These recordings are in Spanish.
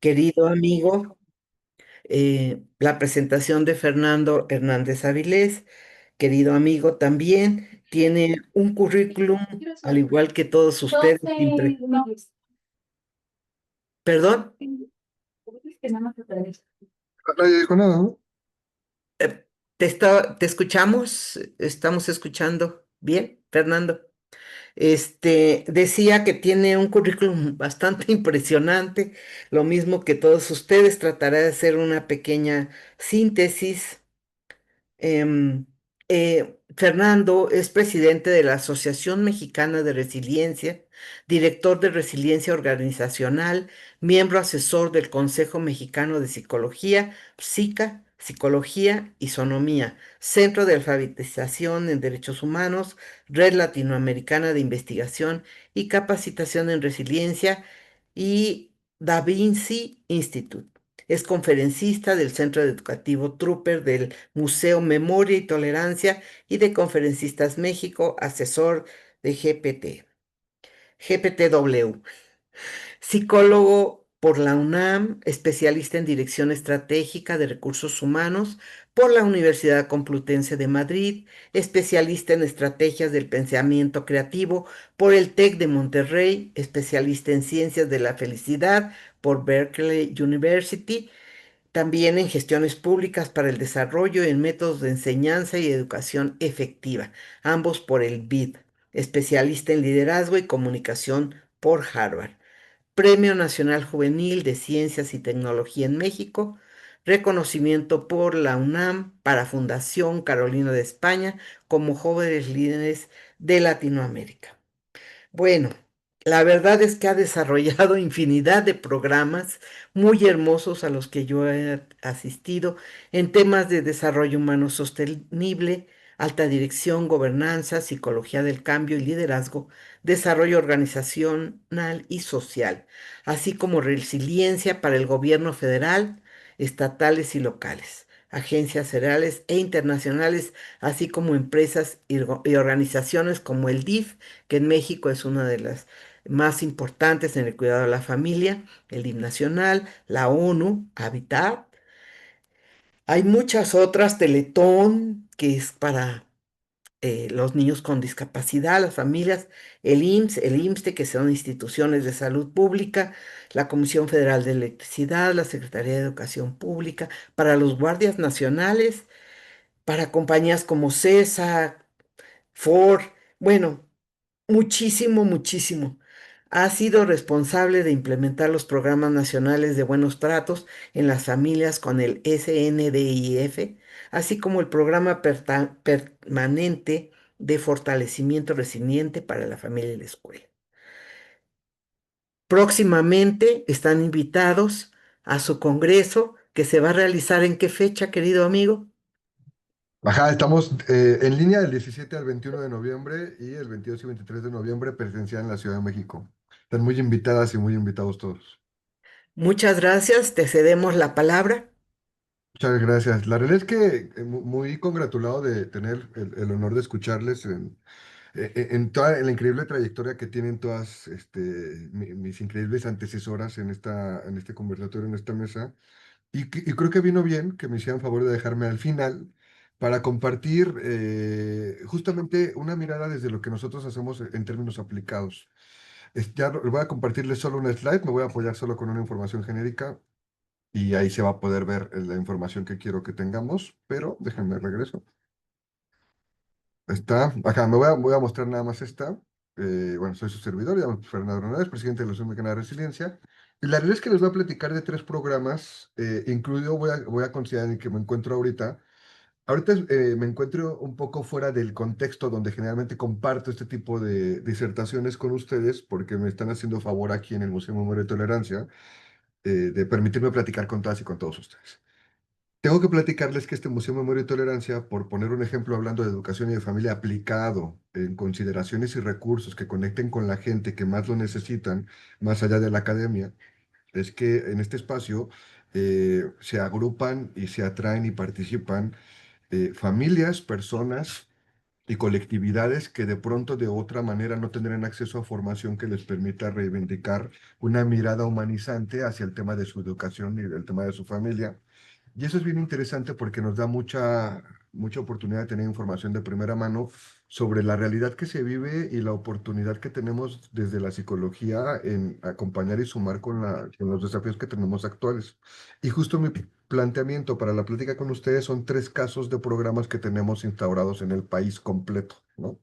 querido amigo, la presentación de Fernando Hernández Avilés, querido amigo, también tiene un currículum, al igual que todos ustedes, perdón, Nadie dijo nada, ¿no? te escuchamos, estamos escuchando bien, Fernando. Decía que tiene un currículum bastante impresionante, lo mismo que todos ustedes, tratará de hacer una pequeña síntesis. Em, Fernando es presidente de la Asociación Mexicana de Resiliencia, director de Resiliencia Organizacional, miembro asesor del Consejo Mexicano de Psicología, Psicología y Sonomía, Centro de Alfabetización en Derechos Humanos, Red Latinoamericana de Investigación y Capacitación en Resiliencia y Da Vinci Institute. Es conferencista del Centro Educativo Trooper del Museo Memoria y Tolerancia y de Conferencistas México, asesor de GPTW. Psicólogo por la UNAM, especialista en Dirección Estratégica de Recursos Humanos por la Universidad Complutense de Madrid, especialista en estrategias del pensamiento creativo por el TEC de Monterrey, especialista en Ciencias de la Felicidad por Berkeley University, también en gestiones públicas para el desarrollo y en métodos de enseñanza y educación efectiva, ambos por el BID, especialista en liderazgo y comunicación por Harvard. Premio Nacional Juvenil de Ciencias y Tecnología en México, reconocimiento por la UNAM para Fundación Carolina de España como jóvenes líderes de Latinoamérica. Bueno, la verdad es que ha desarrollado infinidad de programas muy hermosos a los que yo he asistido en temas de desarrollo humano sostenible, alta dirección, gobernanza, psicología del cambio y liderazgo, desarrollo organizacional y social, así como resiliencia para el gobierno federal, estatales y locales, agencias federales e internacionales, así como empresas y organizaciones como el DIF, que en México es una de las más importantes en el cuidado de la familia, el DIF nacional, la ONU, Habitat. Hay muchas otras, Teletón, que es para los niños con discapacidad, las familias, el IMSS, el IMSSTE, que son instituciones de salud pública, la Comisión Federal de Electricidad, la Secretaría de Educación Pública, para los guardias nacionales, para compañías como CESA, Ford, bueno, muchísimo, muchísimo. Ha sido responsable de implementar los programas nacionales de buenos tratos en las familias con el SNDIF, así como el programa permanente de fortalecimiento resiliente para la familia y la escuela. Próximamente están invitados a su congreso que se va a realizar ¿en qué fecha, querido amigo? Ajá, estamos en línea del 17 al 21 de noviembre y el 22 y 23 de noviembre presencial en la Ciudad de México. Están muy invitadas y muy invitados todos. Muchas gracias, te cedemos la palabra. Muchas gracias. La realidad es que muy congratulado de tener el honor de escucharles en toda en la increíble trayectoria que tienen todas mis increíbles antecesoras en este conversatorio, en esta mesa. Y creo que vino bien que me hicieran favor de dejarme al final para compartir justamente una mirada desde lo que nosotros hacemos en términos aplicados. Ya voy a compartirles solo una slide, me voy a apoyar solo con una información genérica y ahí se va a poder ver la información que quiero que tengamos, pero déjenme regreso. Está, acá voy a mostrar nada más esta. Bueno, soy su servidor, llamo Fernando Hernández, presidente de la Asociación Mexicana de Resiliencia. Y la realidad es que les voy a platicar de tres programas, incluido voy a considerar en que me encuentro ahorita. Ahorita me encuentro un poco fuera del contexto donde generalmente comparto este tipo de disertaciones con ustedes, porque me están haciendo favor aquí en el Museo de Memoria y Tolerancia, de permitirme platicar con todas y con todos ustedes. Tengo que platicarles que este Museo de Memoria y Tolerancia, por poner un ejemplo hablando de educación y de familia aplicado en consideraciones y recursos que conecten con la gente que más lo necesitan, más allá de la academia, es que en este espacio se agrupan y se atraen y participan familias, personas y colectividades que de pronto de otra manera no tendrán acceso a formación que les permita reivindicar una mirada humanizante hacia el tema de su educación y el tema de su familia. Y eso es bien interesante porque nos da mucha oportunidad de tener información de primera mano sobre la realidad que se vive y la oportunidad que tenemos desde la psicología en acompañar y sumar con los desafíos que tenemos actuales. Y justo mi planteamiento para la plática con ustedes son tres casos de programas que tenemos instaurados en el país completo, ¿no?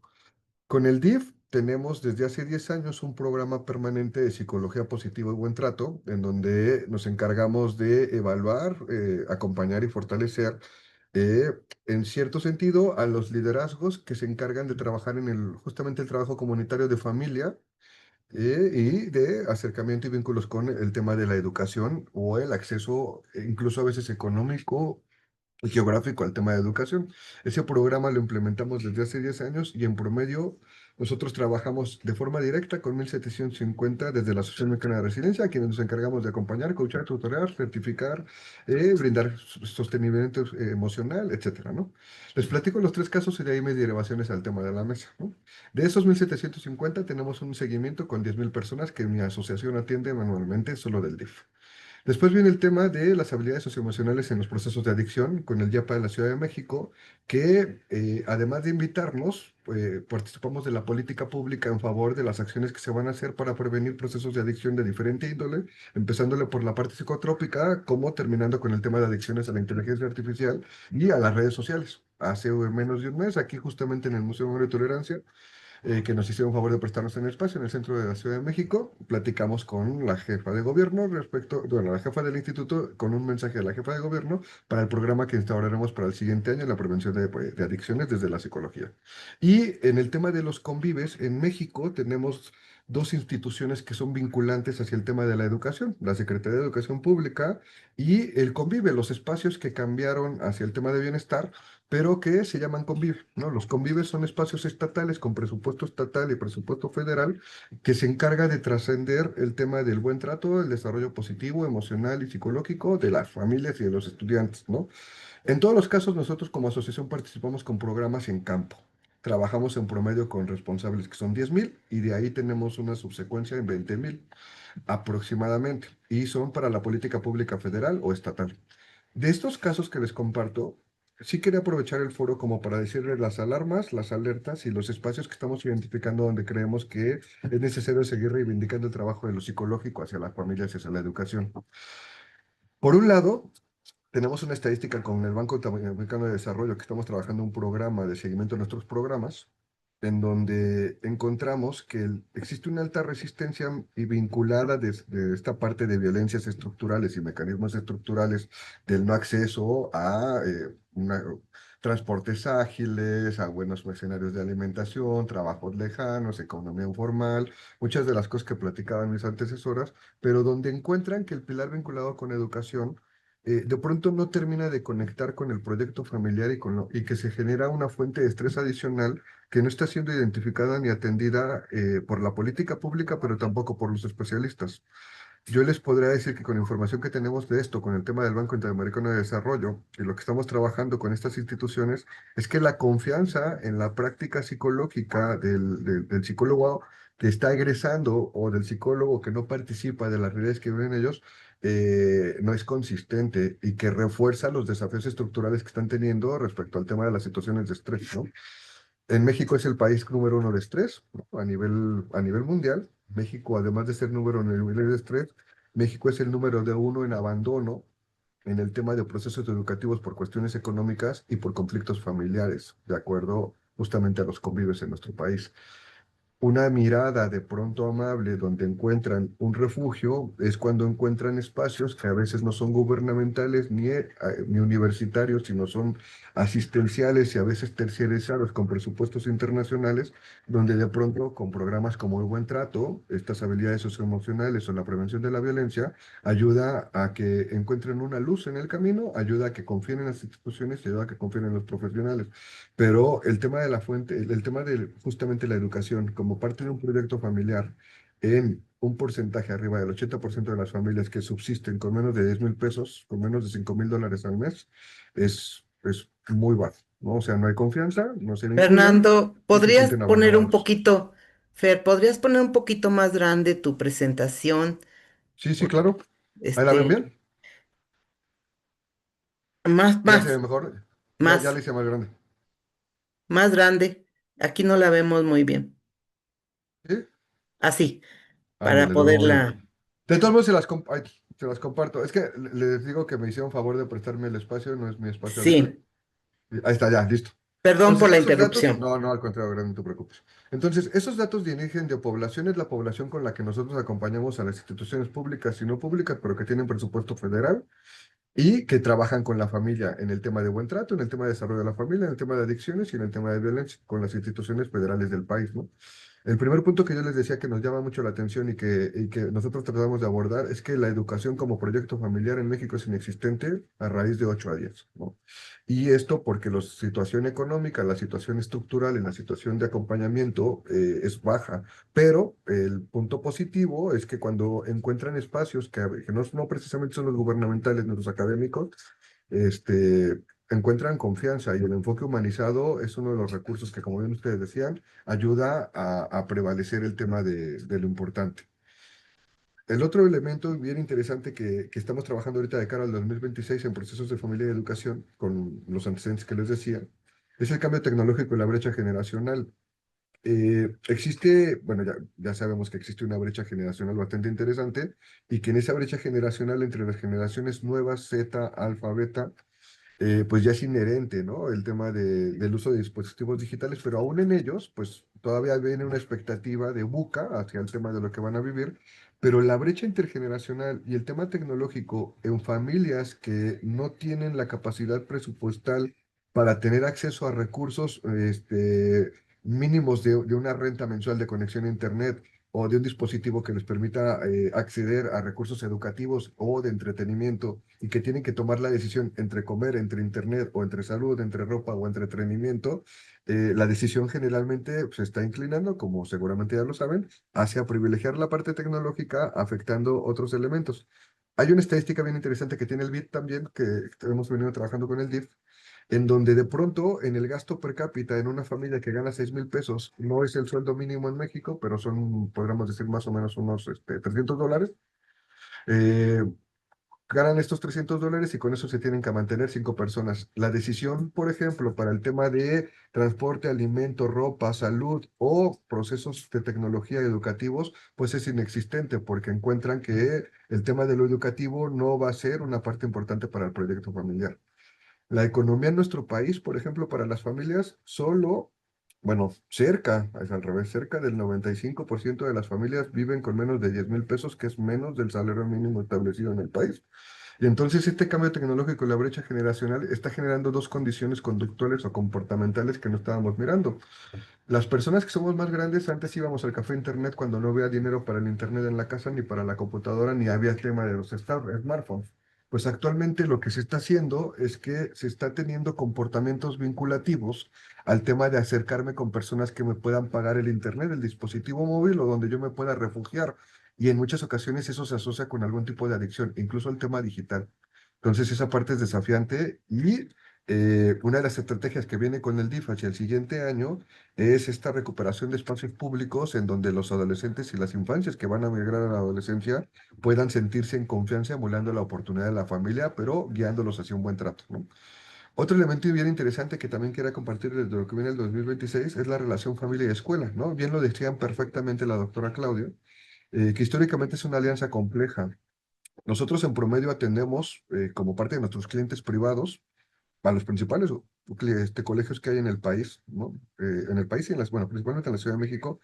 Con el DIF tenemos desde hace 10 años un programa permanente de psicología positiva y buen trato, en donde nos encargamos de evaluar, acompañar y fortalecer, eh, en cierto sentido, a los liderazgos que se encargan de trabajar en justamente el trabajo comunitario de familia, y de acercamiento y vínculos con el tema de la educación o el acceso, incluso a veces económico geográfico al tema de educación. Ese programa lo implementamos desde hace 10 años y en promedio nosotros trabajamos de forma directa con 1.750 desde la Asociación Mexicana de Resiliencia, a quienes nos encargamos de acompañar, coachar, tutorear, certificar, brindar sostenimiento emocional, etcétera, ¿no? Les platico los tres casos y de ahí mis derivaciones al tema de la mesa, ¿no? De esos 1.750 tenemos un seguimiento con 10.000 personas que mi asociación atiende manualmente solo del DIF. Después viene el tema de las habilidades socioemocionales en los procesos de adicción con el YAPA de la Ciudad de México, que además de invitarnos, participamos de la política pública en favor de las acciones que se van a hacer para prevenir procesos de adicción de diferente índole, empezándole por la parte psicotrópica, como terminando con el tema de adicciones a la inteligencia artificial y a las redes sociales. Hace menos de un mes, aquí justamente en el Museo de Memoria y Tolerancia, que nos hicieron favor de prestarnos en el espacio en el centro de la Ciudad de México. Platicamos con la jefa de gobierno bueno, la jefa del instituto, con un mensaje de la jefa de gobierno para el programa que instauraremos para el siguiente año, la prevención de adicciones desde la psicología. Y en el tema de los convives, en México tenemos dos instituciones que son vinculantes hacia el tema de la educación, la Secretaría de Educación Pública y el Convive, los espacios que cambiaron hacia el tema de bienestar, pero que se llaman Convive, ¿no? Los Convives son espacios estatales con presupuesto estatal y presupuesto federal que se encarga de trascender el tema del buen trato, el desarrollo positivo, emocional y psicológico de las familias y de los estudiantes, ¿no? En todos los casos, nosotros como asociación participamos con programas en campo. Trabajamos en promedio con responsables que son 10.000 y de ahí tenemos una subsecuencia en 20.000 aproximadamente y son para la política pública federal o estatal. De estos casos que les comparto, sí quería aprovechar el foro como para decirles las alarmas, las alertas y los espacios que estamos identificando donde creemos que es necesario seguir reivindicando el trabajo de lo psicológico hacia las familias y hacia la educación. Por un lado, tenemos una estadística con el Banco Interamericano de Desarrollo que estamos trabajando un programa de seguimiento de nuestros programas, en donde encontramos que existe una alta resistencia y vinculada de esta parte de violencias estructurales y mecanismos estructurales del no acceso a transportes ágiles, a buenos escenarios de alimentación, trabajos lejanos, economía informal, muchas de las cosas que platicaban mis antecesoras, pero donde encuentran que el pilar vinculado con educación de pronto no termina de conectar con el proyecto familiar y que se genera una fuente de estrés adicional que no está siendo identificada ni atendida por la política pública, pero tampoco por los especialistas. Yo les podría decir que con la información que tenemos de esto, con el tema del Banco Interamericano de Desarrollo y lo que estamos trabajando con estas instituciones, es que la confianza en la práctica psicológica del psicólogo que está egresando o del psicólogo que no participa de las realidades que viven ellos, no es consistente y que refuerza los desafíos estructurales que están teniendo respecto al tema de las situaciones de estrés, ¿no? En México es el país número uno de estrés, ¿no? A nivel mundial. México, además de ser número uno en nivel de estrés, México es el número de uno en abandono en el tema de procesos educativos por cuestiones económicas y por conflictos familiares, de acuerdo justamente a los convives en nuestro país. Una mirada de pronto amable donde encuentran un refugio es cuando encuentran espacios que a veces no son gubernamentales ni universitarios, sino son asistenciales y a veces terciarizados con presupuestos internacionales, donde de pronto con programas como el Buen Trato, estas habilidades socioemocionales o la prevención de la violencia, ayuda a que encuentren una luz en el camino, ayuda a que confíen en las instituciones y ayuda a que confíen en los profesionales. Pero el tema de la fuente, el tema de justamente la educación, como parte de un proyecto familiar, en un porcentaje arriba del 80% de las familias que subsisten con menos de 10.000 pesos, con menos de $5.000 al mes, es es muy bajo, ¿no? O sea, no hay confianza, no se vinculan Fernando, y se ¿podrías sienten poner un abandonados. poquito, Fer, podrías poner un poquito más grande tu presentación? Sí, sí, Por- claro. Ahí la ven Este, bien. más, Ya se ve más, mejor. Ya más, le hice más grande. más grande. Aquí no la vemos muy bien. ¿Sí? Así, para Ándale, lo veo muy bien. poderla. De todos modos, ay, se las comparto. Es que les digo que me hicieron favor de prestarme el espacio, no es mi espacio habitual. Sí, Ahí está, ya, listo. perdón por Entonces, la esos datos, interrupción. no, no, al contrario, Gran, no te preocupes. Entonces, esos datos de origen de población es la población con la que nosotros acompañamos a las instituciones públicas y no públicas, pero que tienen presupuesto federal y que trabajan con la familia en el tema de buen trato, en el tema de desarrollo de la familia, en el tema de adicciones y en el tema de violencia, con las instituciones federales del país, ¿no? El primer punto que yo les decía que nos llama mucho la atención y que nosotros tratamos de abordar es que la educación como proyecto familiar en México es inexistente a raíz de 8 a 10, ¿no? Y esto porque la situación económica, la situación estructural y la situación de acompañamiento es baja. Pero el punto positivo es que cuando encuentran espacios que no precisamente son los gubernamentales ni los académicos, este, encuentran confianza y el enfoque humanizado es uno de los recursos que, como bien ustedes decían, ayuda a prevalecer el tema de lo importante. El otro elemento bien interesante que estamos trabajando ahorita de cara al 2026 en procesos de familia y educación, con los antecedentes que les decía, es el cambio tecnológico y la brecha generacional. Existe, bueno, ya sabemos que existe una brecha generacional bastante interesante y que en esa brecha generacional entre las generaciones nuevas, Z, alfa, beta, pues ya es inherente, ¿no? El tema del uso de dispositivos digitales, pero aún en ellos, pues todavía viene una expectativa de buca hacia el tema de lo que van a vivir, pero la brecha intergeneracional y el tema tecnológico en familias que no tienen la capacidad presupuestal para tener acceso a recursos mínimos de una renta mensual de conexión a Internet o de un dispositivo que les permita acceder a recursos educativos o de entretenimiento y que tienen que tomar la decisión entre comer, entre internet o entre salud, entre ropa o entre entretenimiento, la decisión generalmente se está inclinando, como seguramente ya lo saben, hacia privilegiar la parte tecnológica afectando otros elementos. Hay una estadística bien interesante que tiene el BID también, que hemos venido trabajando con el DIF, en donde de pronto en el gasto per cápita en una familia que gana 6,000 pesos, no es el sueldo mínimo en México, pero son, podríamos decir, más o menos unos $300, eh, ganan estos $300 y con eso se tienen que mantener 5 personas. La decisión, por ejemplo, para el tema de transporte, alimento, ropa, salud o procesos de tecnología educativos, pues es inexistente porque encuentran que el tema de lo educativo no va a ser una parte importante para el proyecto familiar. La economía en nuestro país, por ejemplo, para las familias, solo, bueno, cerca, es al revés, cerca del 95% de las familias viven con menos de 10,000 pesos, que es menos del salario mínimo establecido en el país. Y entonces este cambio tecnológico y la brecha generacional está generando dos condiciones conductuales o comportamentales que no estábamos mirando. Las personas que somos más grandes, antes íbamos al café internet cuando no había dinero para el internet en la casa, ni para la computadora, ni había tema de los smartphones. Pues actualmente lo que se está haciendo es que se está teniendo comportamientos vinculativos al tema de acercarme con personas que me puedan pagar el internet, el dispositivo móvil o donde yo me pueda refugiar. Y en muchas ocasiones eso se asocia con algún tipo de adicción, incluso el tema digital. Entonces esa parte es desafiante y una de las estrategias que viene con el DIF hacia el siguiente año es esta recuperación de espacios públicos en donde los adolescentes y las infancias que van a migrar a la adolescencia puedan sentirse en confianza emulando la oportunidad de la familia, pero guiándolos hacia un buen trato, ¿no? Otro elemento bien interesante que también quería compartir desde lo que viene el 2026 es la relación familia y escuela, ¿no? Bien lo decían perfectamente la doctora Claudia, que históricamente es una alianza compleja. Nosotros en promedio atendemos, como parte de nuestros clientes privados, a los principales colegios que hay en el país, ¿no? En el país y en las, bueno, principalmente en la Ciudad de México,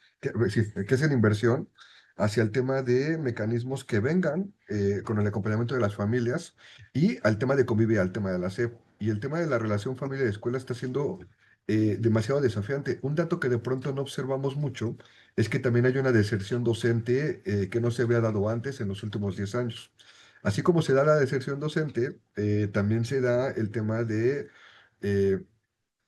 sí, que es en inversión hacia el tema de mecanismos que vengan con el acompañamiento de las familias y al tema de convivir, al tema de la SEP. Y el tema de la relación familia-escuela está siendo demasiado desafiante. Un dato que de pronto no observamos mucho es que también hay una deserción docente que no se había dado antes en los últimos 10 años. Así como se da la deserción docente, también se da el tema de eh,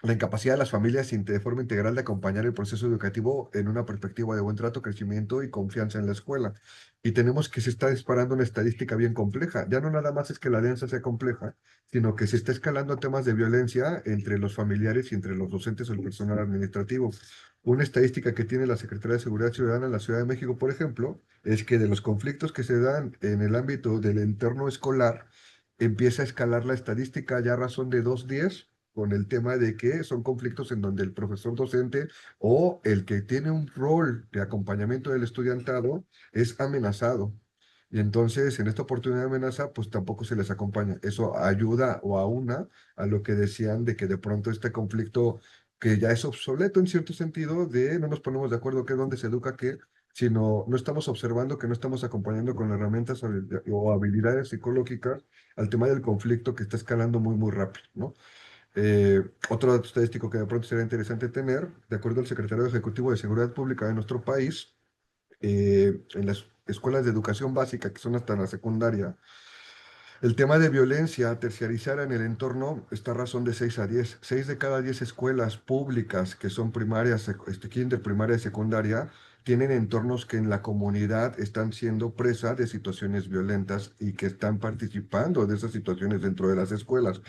la incapacidad de las familias de forma integral de acompañar el proceso educativo en una perspectiva de buen trato, crecimiento y confianza en la escuela. Y tenemos que se está disparando una estadística bien compleja. Ya no nada más es que la alianza sea compleja, sino que se está escalando temas de violencia entre los familiares y entre los docentes o el personal administrativo. Una estadística que tiene la Secretaría de Seguridad Ciudadana en la Ciudad de México, por ejemplo, es que de los conflictos que se dan en el ámbito del entorno escolar, empieza a escalar la estadística ya a razón de 2 días con el tema de que son conflictos en donde el profesor docente o el que tiene un rol de acompañamiento del estudiantado es amenazado. Y entonces, en esta oportunidad de amenaza, pues tampoco se les acompaña. Eso ayuda o aúna a lo que decían de que de pronto este conflicto, que ya es obsoleto en cierto sentido, de no nos ponemos de acuerdo qué, dónde se educa qué, sino no estamos observando que no estamos acompañando con herramientas o habilidades psicológicas al tema del conflicto que está escalando muy, muy rápido, ¿no? Otro dato estadístico que de pronto sería interesante tener, de acuerdo al secretario ejecutivo de Seguridad Pública de nuestro país, en las escuelas de educación básica, que son hasta la secundaria, el tema de violencia terciarizada en el entorno está a razón de 6 a 10. 6 de cada 10 escuelas públicas que son primarias, kinder, primaria y secundaria, tienen entornos que en la comunidad están siendo presa de situaciones violentas y que están participando de esas situaciones dentro de las escuelas.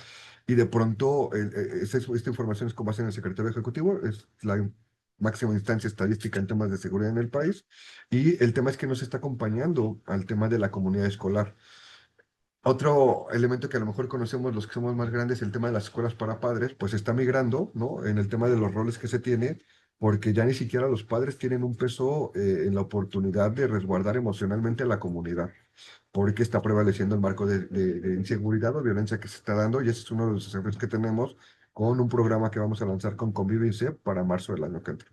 Y de pronto, esta información es con base en el secretario ejecutivo, es la máxima instancia estadística en temas de seguridad en el país. Y el tema es que no se está acompañando al tema de la comunidad escolar. Otro elemento que a lo mejor conocemos los que somos más grandes, el tema de las escuelas para padres, pues está migrando, ¿no? En el tema de los roles que se tiene, porque ya ni siquiera los padres tienen un peso en la oportunidad de resguardar emocionalmente a la comunidad, porque está prevaleciendo el marco de inseguridad o violencia que se está dando, y ese es uno de los desafíos que tenemos con un programa que vamos a lanzar con Convive para marzo del año que entra.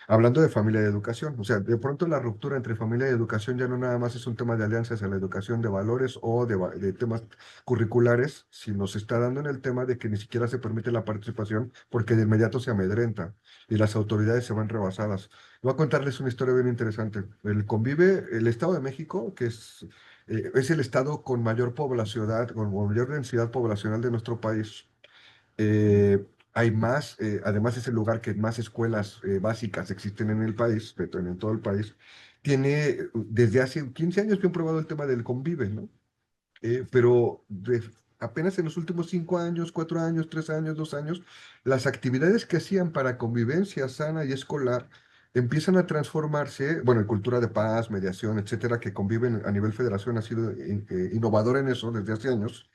Hablando de familia y educación, o sea, de pronto la ruptura entre familia y educación ya no nada más es un tema de alianzas a la educación de valores o de temas curriculares, sino se está dando en el tema de que ni siquiera se permite la participación porque de inmediato se amedrenta y las autoridades se van rebasadas. Voy a contarles una historia bien interesante. El Estado de México, que es el estado con mayor población, con mayor densidad poblacional de nuestro país, hay más, además es el lugar que más escuelas básicas existen en el país, en todo el país, tiene desde hace 15 años que han probado el tema del Convive, ¿no? Pero apenas en los últimos 5 años, 4 años, 3 años, 2 años, las actividades que hacían para convivencia sana y escolar empiezan a transformarse, bueno, en cultura de paz, mediación, etcétera, que conviven a nivel federación ha sido innovador en eso desde hace años,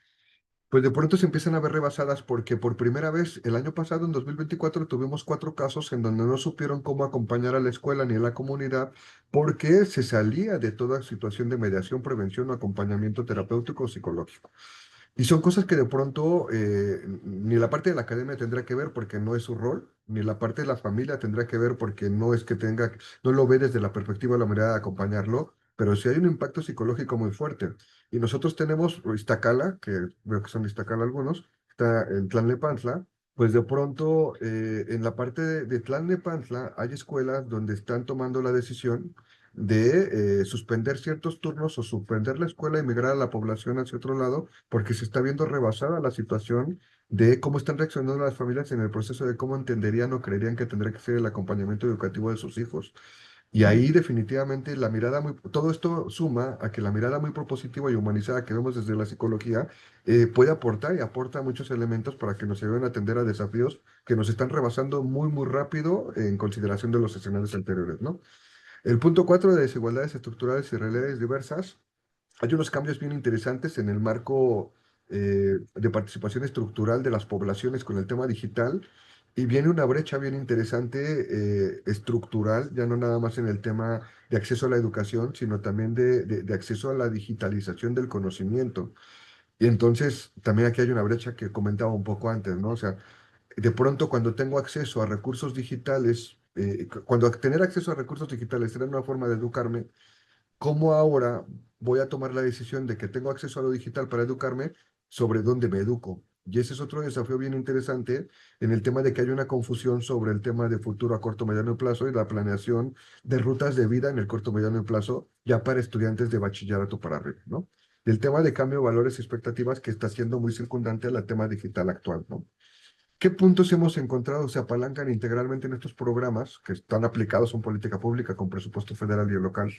pues de pronto se empiezan a ver rebasadas porque por primera vez el año pasado, en 2024, tuvimos 4 casos en donde no supieron cómo acompañar a la escuela ni a la comunidad porque se salía de toda situación de mediación, prevención o acompañamiento terapéutico o psicológico. Y son cosas que de pronto ni la parte de la academia tendrá que ver porque no es su rol, ni la parte de la familia tendrá que ver porque no es que tenga, no lo ve desde la perspectiva de la mirada de acompañarlo, pero sí hay un impacto psicológico muy fuerte. Y nosotros tenemos Iztacala, que veo que son de Iztacala algunos, está en Tlalnepantla, pues de pronto en la parte de Tlalnepantla hay escuelas donde están tomando la decisión de suspender ciertos turnos o suspender la escuela y migrar a la población hacia otro lado porque se está viendo rebasada la situación de cómo están reaccionando las familias en el proceso de cómo entenderían o creerían que tendría que ser el acompañamiento educativo de sus hijos. Y ahí definitivamente todo esto suma a que la mirada muy propositiva y humanizada que vemos desde la psicología puede aportar y aporta muchos elementos para que nos ayuden a atender a desafíos que nos están rebasando muy, muy rápido en consideración de los escenarios anteriores, ¿no? El punto 4 de desigualdades estructurales y realidades diversas. Hay unos cambios bien interesantes en el marco de participación estructural de las poblaciones con el tema digital y viene una brecha bien interesante estructural, ya no nada más en el tema de acceso a la educación, sino también de acceso a la digitalización del conocimiento. Y entonces también aquí hay una brecha que comentaba un poco antes, ¿no? O sea, de pronto cuando tengo acceso a recursos digitales, cuando tener acceso a recursos digitales era una forma de educarme, ¿cómo ahora voy a tomar la decisión de que tengo acceso a lo digital para educarme sobre dónde me educo? Y ese es otro desafío bien interesante en el tema de que hay una confusión sobre el tema de futuro a corto, mediano plazo y la planeación de rutas de vida en el corto, mediano plazo ya para estudiantes de bachillerato para arriba, ¿no? El tema de cambio de valores y expectativas que está siendo muy circundante al tema digital actual, ¿no? ¿Qué puntos hemos encontrado se apalancan integralmente en estos programas que están aplicados en política pública con presupuesto federal y local?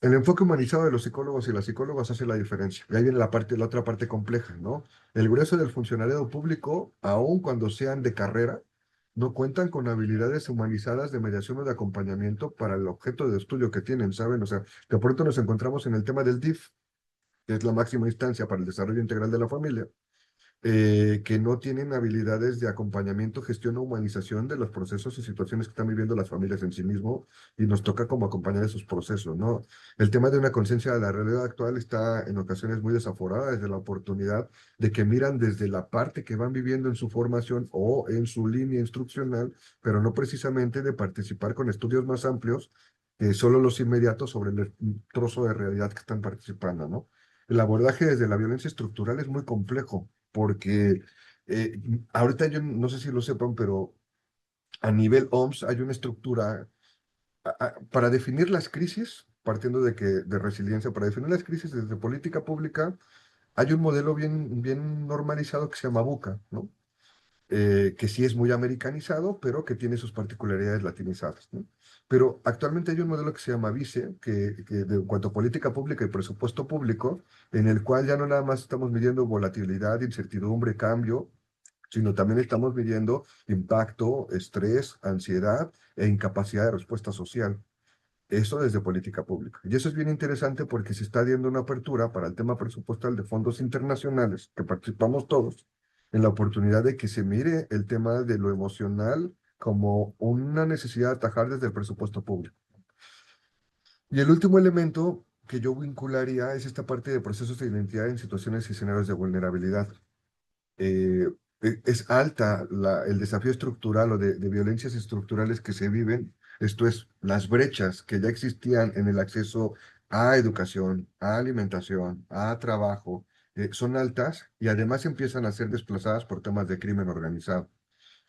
El enfoque humanizado de los psicólogos y las psicólogas hace la diferencia. Y ahí viene la otra parte compleja, ¿no? El grueso del funcionariado público, aun cuando sean de carrera, no cuentan con habilidades humanizadas de mediación o de acompañamiento para el objeto de estudio que tienen, ¿saben? O sea, de pronto nos encontramos en el tema del DIF, que es la máxima instancia para el desarrollo integral de la familia, que no tienen habilidades de acompañamiento, gestión o humanización de los procesos y situaciones que están viviendo las familias en sí mismo, y nos toca como acompañar esos procesos, ¿no? El tema de una conciencia de la realidad actual está en ocasiones muy desaforada desde la oportunidad de que miran desde la parte que van viviendo en su formación o en su línea instruccional, pero no precisamente de participar con estudios más amplios que solo los inmediatos sobre el trozo de realidad que están participando, ¿no? El abordaje desde la violencia estructural es muy complejo porque eh, ahorita yo no sé si lo sepan, pero a nivel OMS hay una estructura para definir las crisis, partiendo de que de resiliencia, para definir las crisis desde política pública, hay un modelo bien normalizado que se llama BUCA, ¿no? Que sí es muy americanizado, pero que tiene sus particularidades latinizadas, ¿no? Pero actualmente hay un modelo que se llama VICE, que de en cuanto a política pública y presupuesto público, en el cual ya no nada más estamos midiendo volatilidad, incertidumbre, cambio, sino también estamos midiendo impacto, estrés, ansiedad e incapacidad de respuesta social. Eso desde política pública. Y eso es bien interesante porque se está dando una apertura para el tema presupuestal de fondos internacionales, que participamos todos, en la oportunidad de que se mire el tema de lo emocional como una necesidad de atajar desde el presupuesto público. Y el último elemento que yo vincularía es esta parte de procesos de identidad en situaciones y escenarios de vulnerabilidad. eh, es alta el desafío estructural o de violencias estructurales que se viven, esto es, las brechas que ya existían en el acceso a educación, a alimentación, a trabajo, son altas y además empiezan a ser desplazadas por temas de crimen organizado.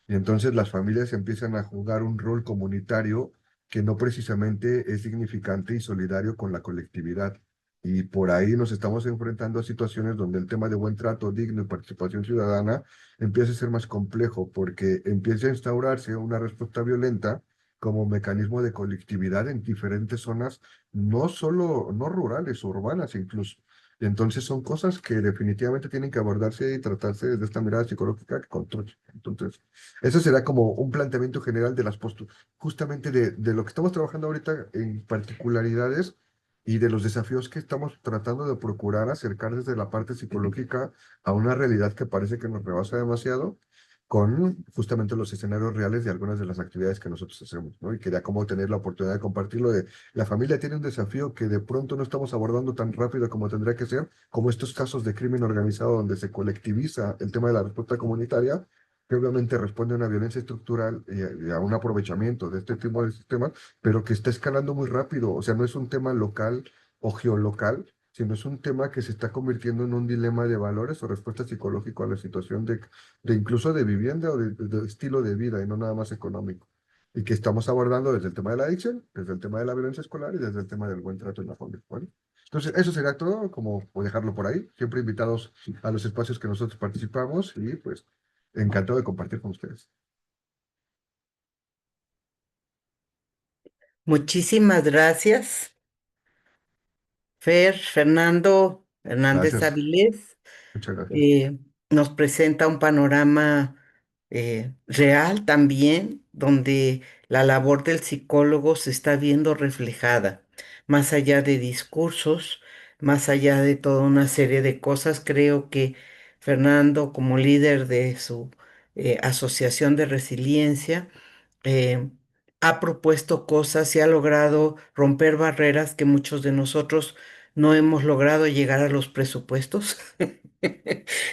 Y entonces las familias empiezan a jugar un rol comunitario que no precisamente es significante y solidario con la colectividad. Y por ahí nos estamos enfrentando a situaciones donde el tema de buen trato digno y participación ciudadana empieza a ser más complejo porque empieza a instaurarse una respuesta violenta como mecanismo de colectividad en diferentes zonas, no solo, no rurales, urbanas incluso. Y entonces son cosas que definitivamente tienen que abordarse y tratarse desde esta mirada psicológica que construye. Entonces, eso será como un planteamiento general de las posturas, justamente de lo que estamos trabajando ahorita en particularidades y de los desafíos que estamos tratando de procurar acercar desde la parte psicológica a una realidad que parece que nos rebasa demasiado, con justamente los escenarios reales de algunas de las actividades que nosotros hacemos, ¿no? Y quería como tener la oportunidad de compartirlo de la familia tiene un desafío que de pronto no estamos abordando tan rápido como tendría que ser, como estos casos de crimen organizado donde se colectiviza el tema de la respuesta comunitaria que obviamente responde a una violencia estructural y a un aprovechamiento de este tipo de sistemas, pero que está escalando muy rápido. O sea, no es un tema local o geolocal, sino es un tema que se está convirtiendo en un dilema de valores o respuesta psicológica a la situación de incluso de vivienda o de estilo de vida y no nada más económico. Y que estamos abordando desde el tema de la adicción, desde el tema de la violencia escolar y desde el tema del buen trato en la familia. ¿Vale? Entonces, eso sería todo, como voy a dejarlo por ahí. Siempre invitados a los espacios que nosotros participamos y pues encantado de compartir con ustedes. Muchísimas gracias, Fernando Hernández Gracias, Avilés. muchas gracias. eh, Nos presenta un panorama real también, donde la labor del psicólogo se está viendo reflejada, más allá de discursos, más allá de toda una serie de cosas. Creo que Fernando, como líder de su asociación de resiliencia, eh, ha propuesto cosas y ha logrado romper barreras que muchos de nosotros no hemos logrado llegar a los presupuestos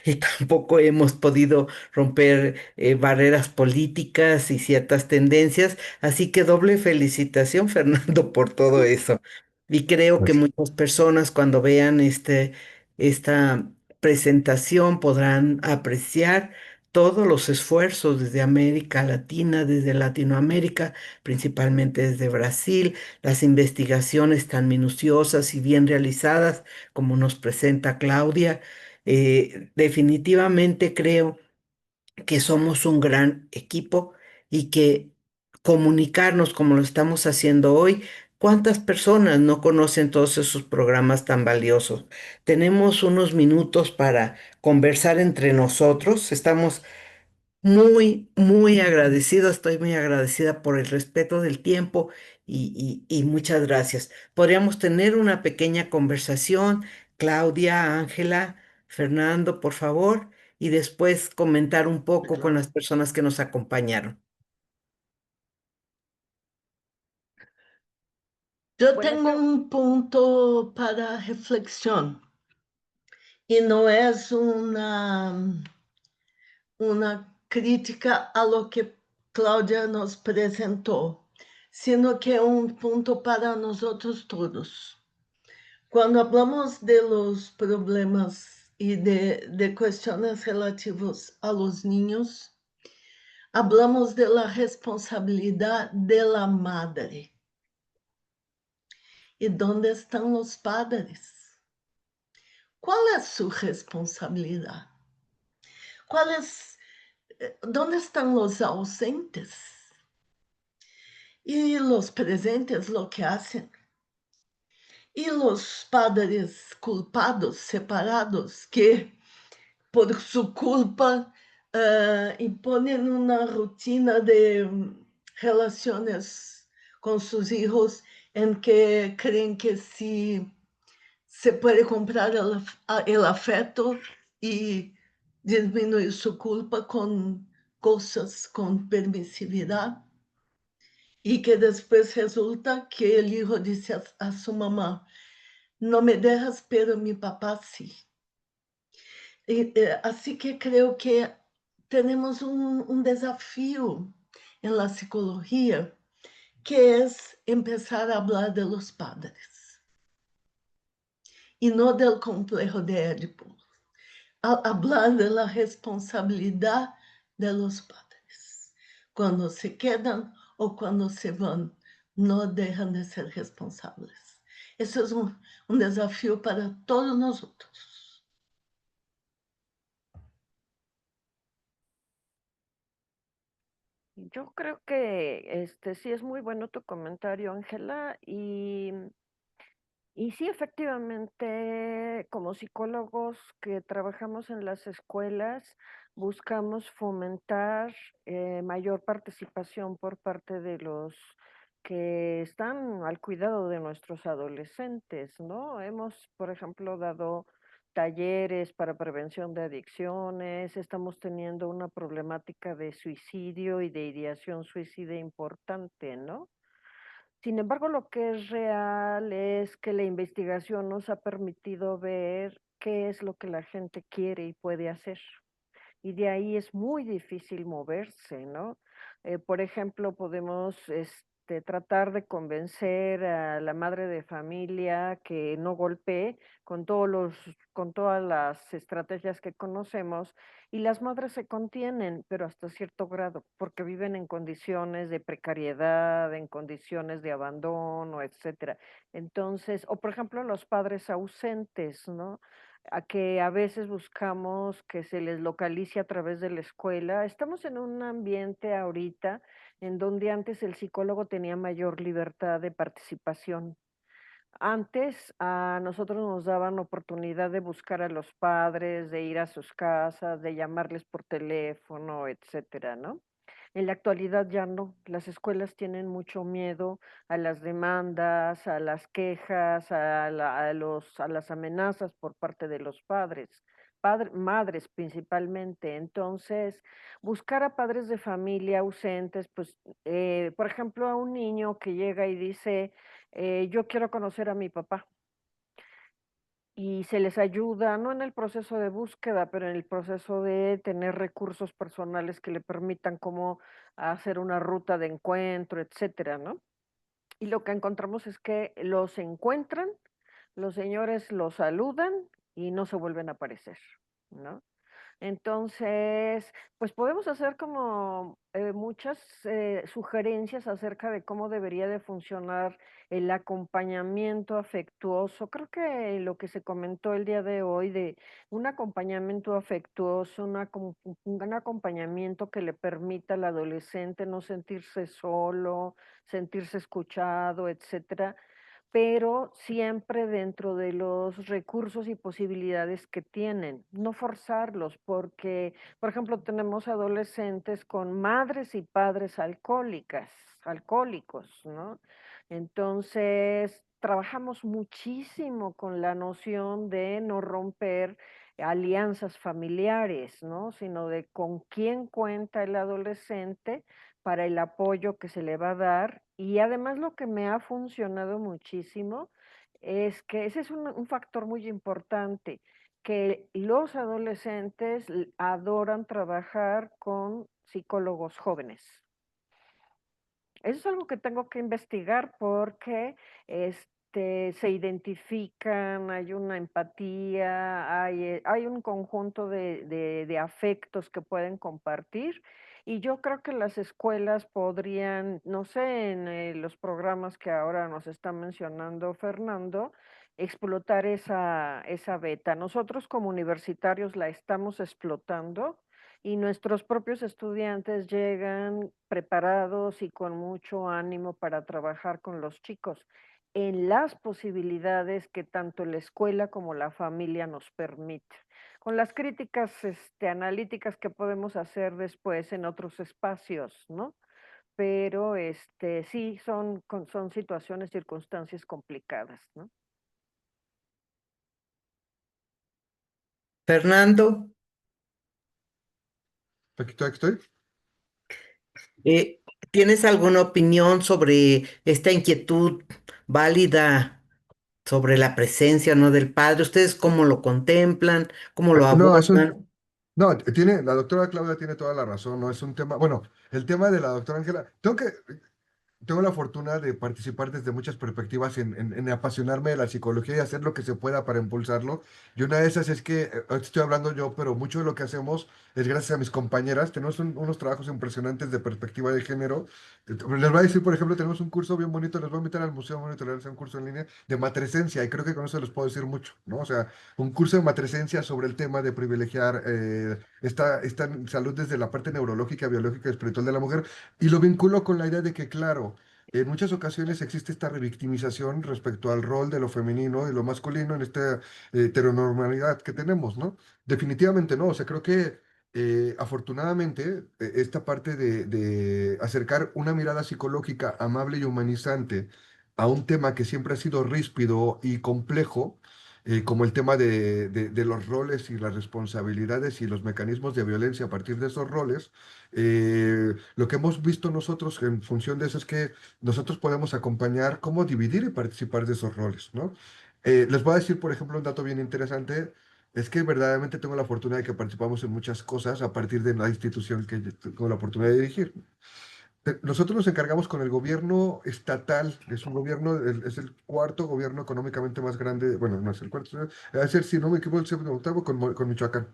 y tampoco hemos podido romper barreras políticas y ciertas tendencias. Así que doble felicitación, Fernando, por todo eso. Y creo que Gracias. muchas personas cuando vean esta presentación podrán apreciar todos los esfuerzos desde América Latina, desde Latinoamérica, principalmente desde Brasil, las investigaciones tan minuciosas y bien realizadas como nos presenta Claudia. Definitivamente creo que somos un gran equipo y que comunicarnos como lo estamos haciendo hoy, ¿cuántas personas no conocen todos esos programas tan valiosos? Tenemos unos minutos para conversar entre nosotros. Estamos muy, muy agradecido, estoy muy agradecida por el respeto del tiempo y muchas gracias. Podríamos tener una pequeña conversación, Claudia, Ángela, Fernando, por favor, y después comentar un Sí, poco con claro. las personas que nos acompañaron. Yo Bueno, tengo un punto para reflexión y no es una crítica a lo que Claudia nos presentó, sino que es un punto para nosotros todos. Cuando hablamos de los problemas y de cuestiones relativas a los niños, hablamos de la responsabilidad de la madre. ¿Y dónde están los padres? ¿Cuál es su responsabilidad? ¿Dónde están los ausentes? Y los presentes lo que hacen. Y los padres culpados, separados, que por su culpa imponen una rutina de relaciones con sus hijos en que creen que si se puede comprar el afecto y disminuir su culpa con cosas con permisividad y que después resulta que el hijo dice a su mamá, no me dejas, pero mi papá sí. Así que creo que tenemos un desafío en la psicología que es empezar a hablar de los padres y no del complejo de Édipo. Hablar de la responsabilidad de los padres. Cuando se quedan o cuando se van, no dejan de ser responsables. Eso es un desafío para todos nosotros. yo creo que sí es muy bueno tu comentario, Ángela, y sí, efectivamente, como psicólogos que trabajamos en las escuelas, buscamos fomentar mayor participación por parte de los que están al cuidado de nuestros adolescentes, ¿no? Hemos, por ejemplo, dado talleres para prevención de adicciones, estamos teniendo una problemática de suicidio y de ideación suicida importante, ¿no? Sin embargo, lo que es real es que la investigación nos ha permitido ver qué es lo que la gente quiere y puede hacer. Y de ahí es muy difícil moverse, ¿no? Por ejemplo, podemos tratar de convencer a la madre de familia que no golpee con todas las estrategias que conocemos, y las madres se contienen, pero hasta cierto grado, porque viven en condiciones de precariedad, en condiciones de abandono, etcétera. Entonces, o por ejemplo, los padres ausentes, ¿no? A que a veces buscamos que se les localice a través de la escuela. Estamos en un ambiente ahorita en donde antes el psicólogo tenía mayor libertad de participación. Antes a nosotros nos daban oportunidad de buscar a los padres, de ir a sus casas, de llamarles por teléfono, etcétera, ¿no? En la actualidad ya no. Las escuelas tienen mucho miedo a las demandas, a las quejas, a las amenazas por parte de los padres, madres principalmente. Entonces, buscar a padres de familia ausentes, pues, por ejemplo, a un niño que llega y dice, yo quiero conocer a mi papá. Y se les ayuda, no en el proceso de búsqueda, pero en el proceso de tener recursos personales que le permitan como hacer una ruta de encuentro, etcétera, ¿no? Y lo que encontramos es que los encuentran, los señores los saludan y no se vuelven a aparecer, ¿no? Entonces, pues podemos hacer como muchas sugerencias acerca de cómo debería de funcionar el acompañamiento afectuoso. Creo que lo que se comentó el día de hoy de un acompañamiento afectuoso, un acompañamiento que le permita al adolescente no sentirse solo, sentirse escuchado, etcétera, pero siempre dentro de los recursos y posibilidades que tienen, no forzarlos, porque, por ejemplo, tenemos adolescentes con madres y padres alcohólicos, ¿no? Entonces, trabajamos muchísimo con la noción de no romper alianzas familiares, ¿no? Sino de con quién cuenta el adolescente para el apoyo que se le va a dar. Y además lo que me ha funcionado muchísimo es que ese es un factor muy importante, que los adolescentes adoran trabajar con psicólogos jóvenes. Eso es algo que tengo que investigar porque se identifican, hay una empatía, hay un conjunto de afectos que pueden compartir. Y yo creo que las escuelas podrían, no sé, en los programas que ahora nos está mencionando Fernando, explotar esa beta. Nosotros como universitarios la estamos explotando y nuestros propios estudiantes llegan preparados y con mucho ánimo para trabajar con los chicos en las posibilidades que tanto la escuela como la familia nos permite. Con las críticas analíticas que podemos hacer después en otros espacios, ¿no? Pero sí, son situaciones, circunstancias complicadas, ¿no? Fernando, Aquí estoy. eh, ¿tienes alguna opinión sobre esta inquietud válida sobre la presencia, ¿no? del padre? ¿Ustedes cómo lo contemplan? ¿Cómo lo No, abordan? no, la doctora Claudia tiene toda la razón, ¿no? Es un tema, bueno, el tema de la doctora Ángela, tengo la fortuna de participar desde muchas perspectivas en apasionarme de la psicología y hacer lo que se pueda para impulsarlo. Y una de esas es que, ahorita estoy hablando yo, pero mucho de lo que hacemos es gracias a mis compañeras. Tenemos unos trabajos impresionantes de perspectiva de género. Les voy a decir, por ejemplo, tenemos un curso bien bonito, les voy a invitar al Museo Monitorial a un curso en línea de matresencia, y creo que con eso les puedo decir mucho, ¿no? O sea, un curso de matresencia sobre el tema de privilegiar esta salud desde la parte neurológica, biológica y espiritual de la mujer, y lo vinculo con la idea de que, claro, en muchas ocasiones existe esta revictimización respecto al rol de lo femenino y lo masculino en esta heteronormalidad que tenemos, ¿no? Definitivamente no, o sea, creo que afortunadamente esta parte de acercar una mirada psicológica amable y humanizante a un tema que siempre ha sido ríspido y complejo, como el tema de los roles y las responsabilidades y los mecanismos de violencia a partir de esos roles, lo que hemos visto nosotros en función de eso es que nosotros podemos acompañar cómo dividir y participar de esos roles, ¿no? Les voy a decir, por ejemplo, un dato bien interesante, es que verdaderamente tengo la fortuna de que participamos en muchas cosas a partir de la institución que yo tengo la oportunidad de dirigir. Nosotros nos encargamos con el gobierno estatal, es un gobierno, es el cuarto gobierno económicamente más grande, bueno, no es el cuarto, es el, si no me equivoco, el segundo, octavo con Michoacán.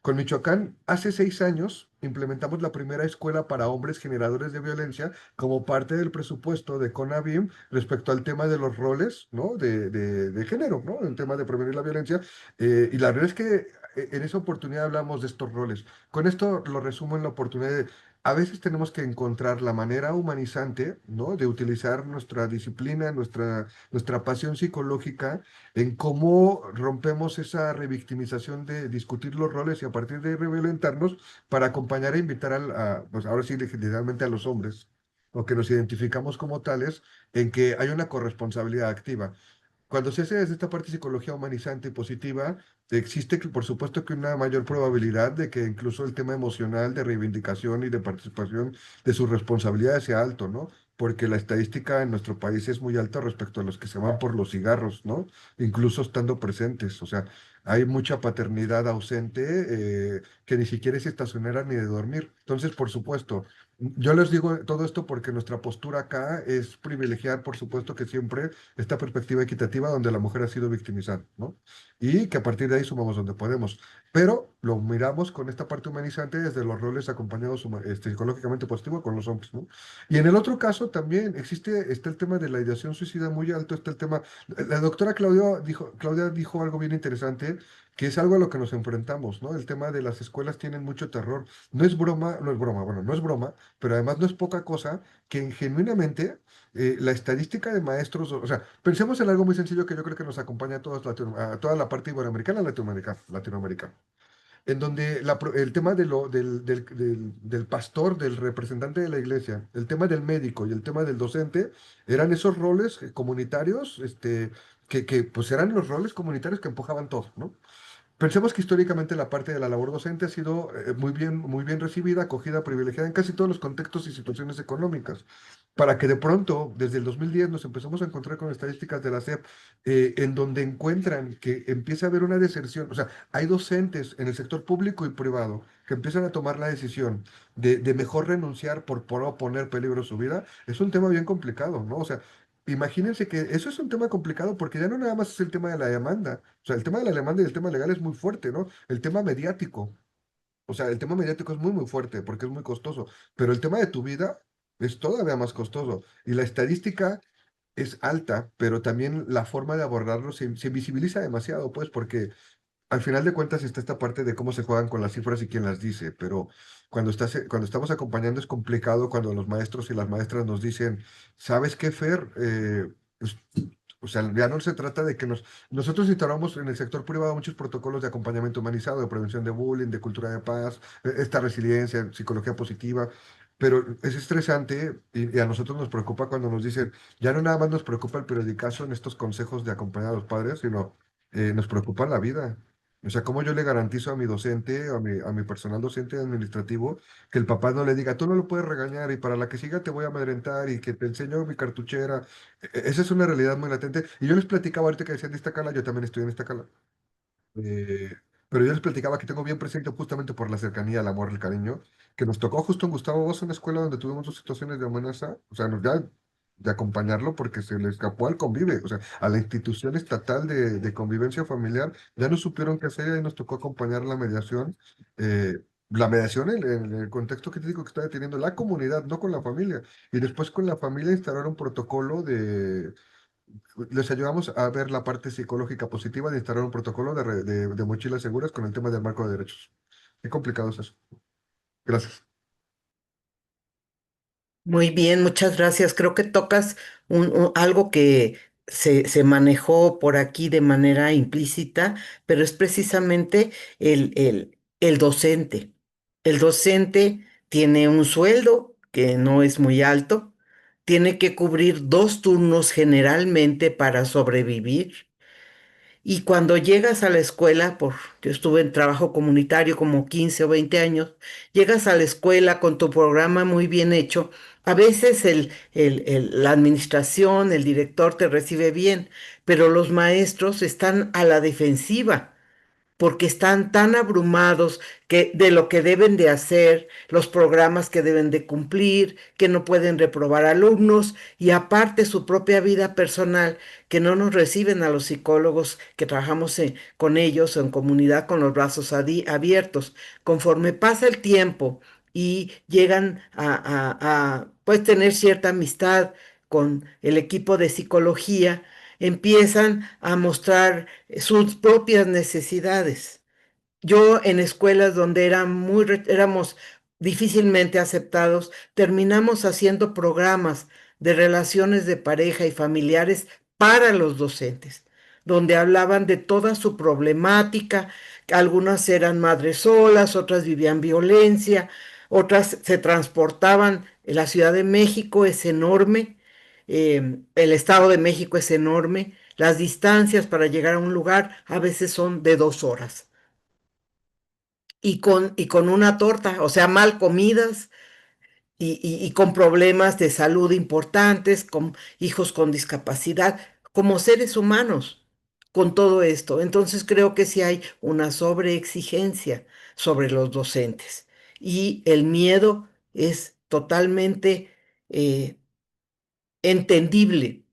Con Michoacán, hace 6 años implementamos la primera escuela para hombres generadores de violencia como parte del presupuesto de CONAVIM respecto al tema de los roles, ¿no? De género, ¿no? El tema de prevenir la violencia. Y la verdad es que en esa oportunidad hablamos de estos roles. Con esto lo resumo en la oportunidad de a veces tenemos que encontrar la manera humanizante, ¿no? De utilizar nuestra disciplina, nuestra pasión psicológica en cómo rompemos esa revictimización de discutir los roles y a partir de reviolentarnos para acompañar e invitar pues ahora sí, literalmente a los hombres, o que nos identificamos como tales, en que hay una corresponsabilidad activa. Cuando se hace desde esta parte de psicología humanizante y positiva, existe, por supuesto, que una mayor probabilidad de que incluso el tema emocional de reivindicación y de participación de sus responsabilidades sea alto, ¿no? Porque la estadística en nuestro país es muy alta respecto a los que se van por los cigarros, ¿no? Incluso estando presentes. O sea, hay mucha paternidad ausente que ni siquiera es estacionera ni de dormir. Entonces, por supuesto, yo les digo todo esto porque nuestra postura acá es privilegiar, por supuesto, que siempre esta perspectiva equitativa donde la mujer ha sido victimizada, ¿no? Y que a partir de ahí sumamos donde podemos. Pero lo miramos con esta parte humanizante desde los roles acompañados psicológicamente positivos con los hombres, ¿no? Y en el otro caso también está el tema de la ideación suicida muy alto, está el tema, la doctora Claudia dijo algo bien interesante, que es algo a lo que nos enfrentamos, ¿no? El tema de las escuelas tienen mucho terror. No es broma, bueno, no es broma, pero además no es poca cosa que genuinamente la estadística de maestros, o sea, pensemos en algo muy sencillo que yo creo que nos acompaña a, a toda la parte iberoamericana, latinoamericana, en donde el tema del pastor, del representante de la iglesia, el tema del médico y el tema del docente, eran esos roles comunitarios, pues eran los roles comunitarios que empujaban todo, ¿no? Pensemos que históricamente la parte de la labor docente ha sido muy bien recibida, acogida, privilegiada en casi todos los contextos y situaciones económicas. Para que de pronto, desde el 2010, nos empezamos a encontrar con estadísticas de la SEP en donde encuentran que empieza a haber una deserción. O sea, hay docentes en el sector público y privado que empiezan a tomar la decisión de mejor renunciar por no poner peligro su vida. Es un tema bien complicado, ¿no? O sea, imagínense que eso es un tema complicado porque ya no nada más es el tema de la demanda. O sea, el tema de la demanda y el tema legal es muy fuerte, ¿no? El tema mediático. O sea, el tema mediático es muy fuerte porque es muy costoso. Pero el tema de tu vida es todavía más costoso. Y la estadística es alta, pero también la forma de abordarlo se visibiliza demasiado, pues, porque al final de cuentas está esta parte de cómo se juegan con las cifras y quién las dice, pero cuando estamos acompañando es complicado cuando los maestros y las maestras nos dicen, ¿sabes qué, Fer? Pues, o sea, ya no se trata de que nosotros instauramos en el sector privado muchos protocolos de acompañamiento humanizado, de prevención de bullying, de cultura de paz, esta resiliencia, psicología positiva, pero es estresante y a nosotros nos preocupa cuando nos dicen, ya no nada más nos preocupa el periodicazo en estos consejos de acompañar a los padres, sino nos preocupa la vida. O sea, ¿cómo yo le garantizo a mi docente, a mi personal docente administrativo, que el papá no le diga, tú no lo puedes regañar y para la que siga te voy a amedrentar y que te enseño mi cartuchera? Esa es una realidad muy latente. Y yo les platicaba ahorita que decían de Iztacala, yo también estoy en Iztacala. Eh, pero yo les platicaba que tengo bien presente justamente por la cercanía, el amor, el cariño, que nos tocó justo en Gustavo Vos una escuela donde tuvimos dos situaciones de amenaza, o sea, ya de acompañarlo porque se le escapó al convive, o sea, a la institución estatal de convivencia familiar, ya no supieron qué hacer y ahí nos tocó acompañar la mediación en el contexto crítico que estaba teniendo la comunidad, no con la familia, y después con la familia instalar un protocolo les ayudamos a ver la parte psicológica positiva de instalar un protocolo de mochilas seguras con el tema del marco de derechos. Qué complicado es eso. Gracias. Muy bien, muchas gracias. Creo que tocas algo que se manejó por aquí de manera implícita, pero es precisamente el docente. El docente tiene un sueldo que no es muy alto, tiene que cubrir dos turnos generalmente para sobrevivir. Y cuando llegas a la escuela, yo estuve en trabajo comunitario como 15 o 20 años, llegas a la escuela con tu programa muy bien hecho, a veces la administración, el director te recibe bien, pero los maestros están a la defensiva porque están tan abrumados de lo que deben de hacer, los programas que deben de cumplir, que no pueden reprobar alumnos y aparte su propia vida personal, que no nos reciben a los psicólogos que trabajamos con ellos o en comunidad con los brazos abiertos. Conforme pasa el tiempo y llegan pues, tener cierta amistad con el equipo de psicología, empiezan a mostrar sus propias necesidades. Yo en escuelas donde éramos difícilmente aceptados, terminamos haciendo programas de relaciones de pareja y familiares para los docentes, donde hablaban de toda su problemática. Algunas eran madres solas, otras vivían violencia, otras se transportaban. La Ciudad de México es enorme, el Estado de México es enorme. Las distancias para llegar a un lugar a veces son de 2 horas y con una torta, o sea, mal comidas y con problemas de salud importantes, con hijos con discapacidad, como seres humanos, con todo esto. Entonces creo que sí hay una sobreexigencia sobre los docentes y el miedo es totalmente eh, entendible.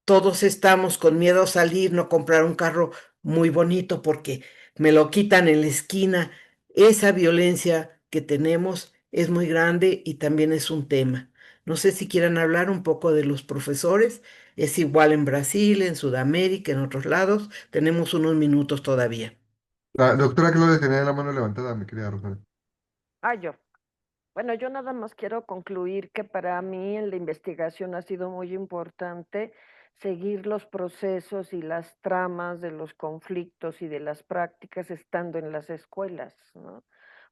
Todos estamos con miedo a salir, no comprar un carro muy bonito porque me lo quitan en la esquina. Esa violencia que tenemos es muy grande y también es un tema. No sé si quieran hablar un poco de los profesores. Es igual en Brasil, en Sudamérica, en otros lados. Tenemos unos minutos todavía. La doctora Gloria tenía la mano levantada, mi querida Rosario. Ah, yo. Bueno, yo nada más quiero concluir que para mí en la investigación ha sido muy importante seguir los procesos y las tramas de los conflictos y de las prácticas estando en las escuelas, ¿no?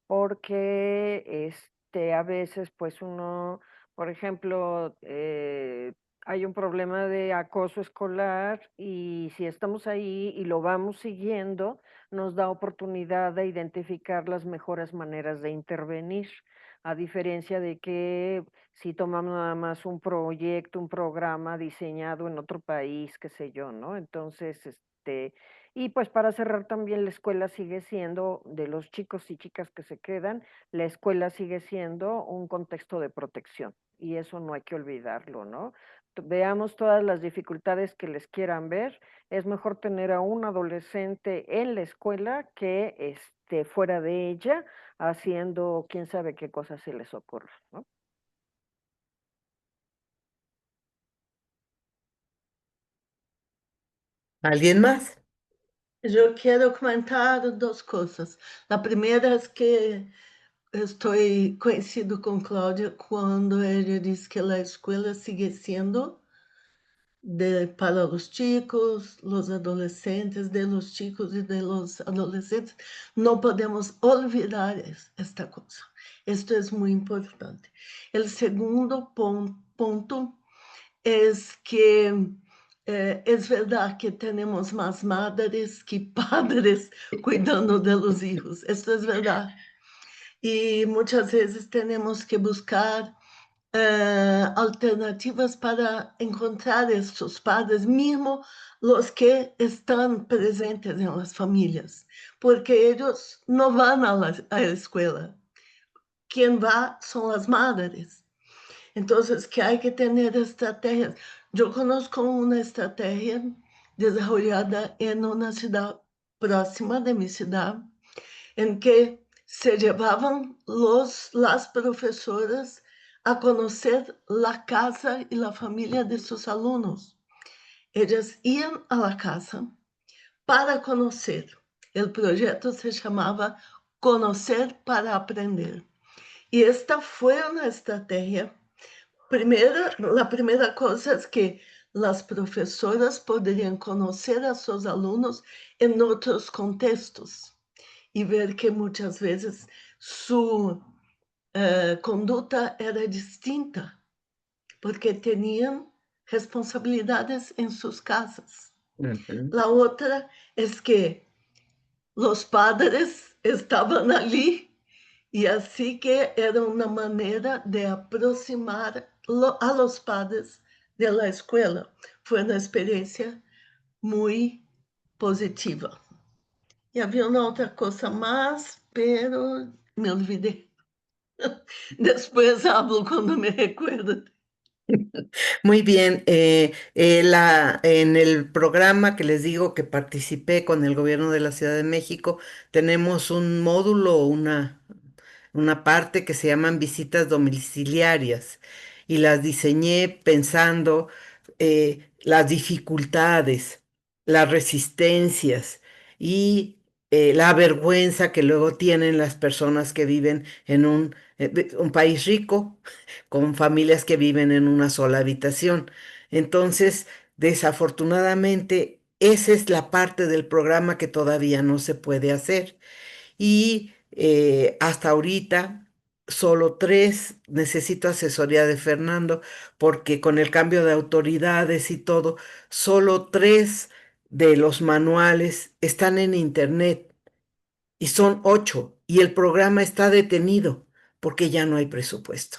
Porque a veces pues uno, por ejemplo, hay un problema de acoso escolar y si estamos ahí y lo vamos siguiendo, nos da oportunidad de identificar las mejores maneras de intervenir, a diferencia de que si tomamos nada más un proyecto, un programa diseñado en otro país, qué sé yo, ¿no? Entonces, y pues para cerrar también la escuela sigue siendo, de los chicos y chicas que se quedan, la escuela sigue siendo un contexto de protección y eso no hay que olvidarlo, ¿no? Veamos todas las dificultades que les quieran ver. Es mejor tener a un adolescente en la escuela que fuera de ella haciendo quién sabe qué cosas se les ocurra, ¿no? ¿Alguien más? Eu quero comentar duas coisas. A primeira é que estou conhecido com Cláudia quando ele disse que a escola sigue sendo para os chicos, os adolescentes, de los chicos e de los adolescentes. Não podemos olvidar esta coisa. Isto é muito importante. O segundo ponto é que é verdade que temos mais madres que padres cuidando de los hijos. Isso é verdade. E muitas vezes temos que buscar alternativas para encontrar estes padres, mesmo os que estão presentes em las famílias, porque eles não vão à escola. Quem vai são as madres. Então, que há que ter estratégias. Eu conozco uma estratégia desenvolvida em uma cidade próxima de minha cidade, em que se levavam las professoras a conhecer a casa e a família de seus alunos. Elas iam à la casa para conhecer. O projeto se chamava Conhecer para Aprender. E esta foi uma estratégia. A primeira coisa é que as professoras poderiam conhecer a seus alunos em outros contextos e ver que muitas vezes sua conduta era distinta, porque tinham responsabilidades em suas casas. Ujú. A outra é que os padres estavam ali e assim que era uma maneira de aproximar a los padres de la escuela. Foi uma experiência muito positiva. E havia uma outra coisa mais, pero me olvidei. Después hablo cuando me recuerdo. Muy bien, en el programa que les digo que participé con el gobierno de la Ciudad de México, tenemos un módulo, una parte que se llaman visitas domiciliarias y las diseñé pensando las dificultades, las resistencias y la vergüenza que luego tienen las personas que viven en un país rico con familias que viven en una sola habitación. Entonces, desafortunadamente, esa es la parte del programa que todavía no se puede hacer. Y hasta ahorita, solo tres, necesito asesoría de Fernando, porque con el cambio de autoridades y todo, solo tres de los manuales están en internet y son 8 y el programa está detenido porque ya no hay presupuesto.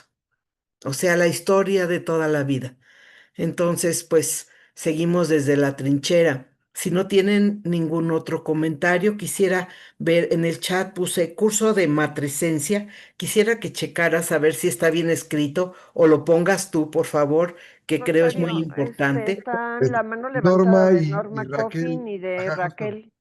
O sea, la historia de toda la vida. Entonces, pues seguimos desde la trinchera. Si no tienen ningún otro comentario, quisiera ver en el chat, puse curso de matricencia. Quisiera que checaras a ver si está bien escrito o lo pongas tú, por favor, que creo es muy Rosario, importante. están la mano levantada Norma de y Norma Coffin Raquel, y de ajá, justo, Raquel.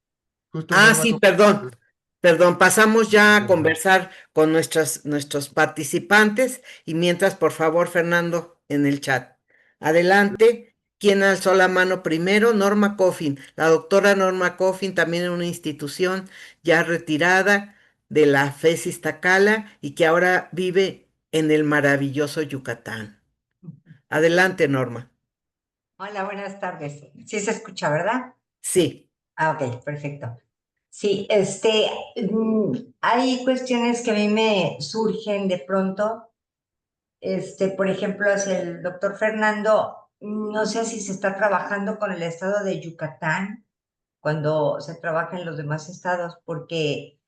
justo Ah, Norma sí, perdón. Coppel. Perdón, pasamos ya a conversar con nuestros participantes y mientras, por favor, Fernando, en el chat. Adelante. ¿Quién alzó la mano primero? Norma Coffin. La doctora Norma Coffin, también en una institución ya retirada de la FES Iztacala y que ahora vive en el maravilloso Yucatán. Adelante, Norma. Hola, buenas tardes. Sí se escucha, ¿verdad? Sí. Ah, ok, perfecto. Sí, hay cuestiones que a mí me surgen de pronto. Por ejemplo, hacia el doctor Fernando, no sé si se está trabajando con el estado de Yucatán cuando se trabaja en los demás estados, porque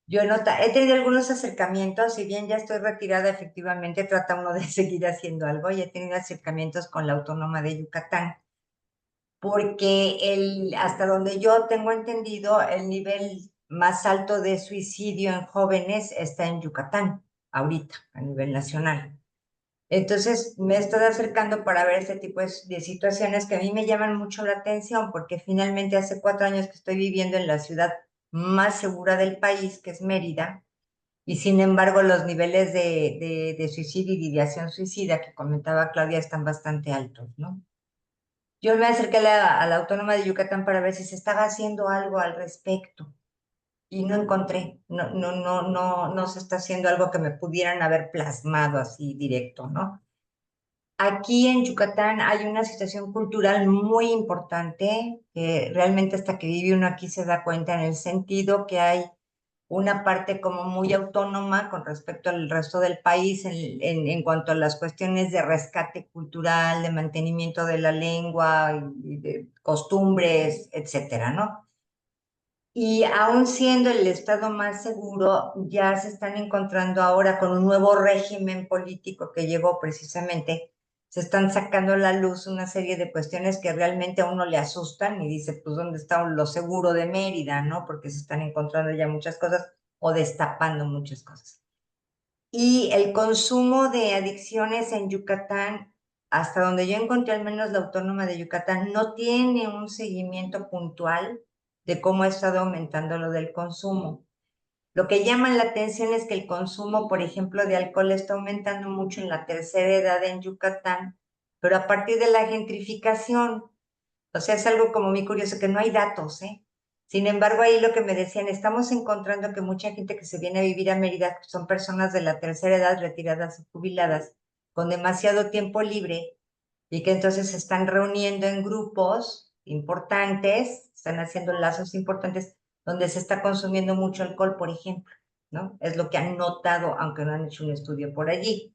he tenido algunos acercamientos, si bien ya estoy retirada, efectivamente trata uno de seguir haciendo algo, y he tenido acercamientos con la Autónoma de Yucatán porque hasta donde yo tengo entendido, el nivel más alto de suicidio en jóvenes está en Yucatán, ahorita, a nivel nacional. Entonces, me estoy acercando para ver este tipo de situaciones que a mí me llaman mucho la atención, porque finalmente hace 4 años que estoy viviendo en la ciudad más segura del país, que es Mérida, y sin embargo los niveles de suicidio y de ideación suicida que comentaba Claudia están bastante altos, ¿no? Yo me acerqué a la Autónoma de Yucatán para ver si se estaba haciendo algo al respecto y no encontré, no se está haciendo algo que me pudieran haber plasmado así directo, ¿no? Aquí en Yucatán hay una situación cultural muy importante que realmente hasta que vive uno aquí se da cuenta en el sentido que hay una parte como muy autónoma con respecto al resto del país en cuanto a las cuestiones de rescate cultural, de mantenimiento de la lengua y de costumbres, etcétera, ¿no? Y aún siendo el estado más seguro, ya se están encontrando ahora con un nuevo régimen político que llegó precisamente, se están sacando a la luz una serie de cuestiones que realmente a uno le asustan y dice, pues, ¿dónde está lo seguro de Mérida, no? Porque se están encontrando ya muchas cosas o destapando muchas cosas. Y el consumo de adicciones en Yucatán, hasta donde yo encontré al menos la Autónoma de Yucatán, no tiene un seguimiento puntual de cómo ha estado aumentando lo del consumo. Lo que llama la atención es que el consumo, por ejemplo, de alcohol está aumentando mucho en la tercera edad en Yucatán, pero a partir de la gentrificación. O sea, es algo como muy curioso, que no hay datos, ¿eh? Sin embargo, ahí lo que me decían, estamos encontrando que mucha gente que se viene a vivir a Mérida son personas de la tercera edad, retiradas y jubiladas, con demasiado tiempo libre, y que entonces se están reuniendo en grupos importantes, están haciendo lazos importantes, donde se está consumiendo mucho alcohol, por ejemplo, ¿no? Es lo que han notado, aunque no han hecho un estudio por allí.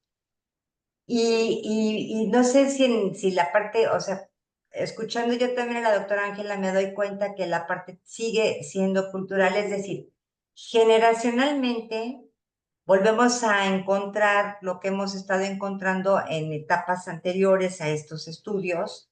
Y no sé si la parte, o sea, escuchando yo también a la doctora Ángela, me doy cuenta que la parte sigue siendo cultural, es decir, generacionalmente volvemos a encontrar lo que hemos estado encontrando en etapas anteriores a estos estudios,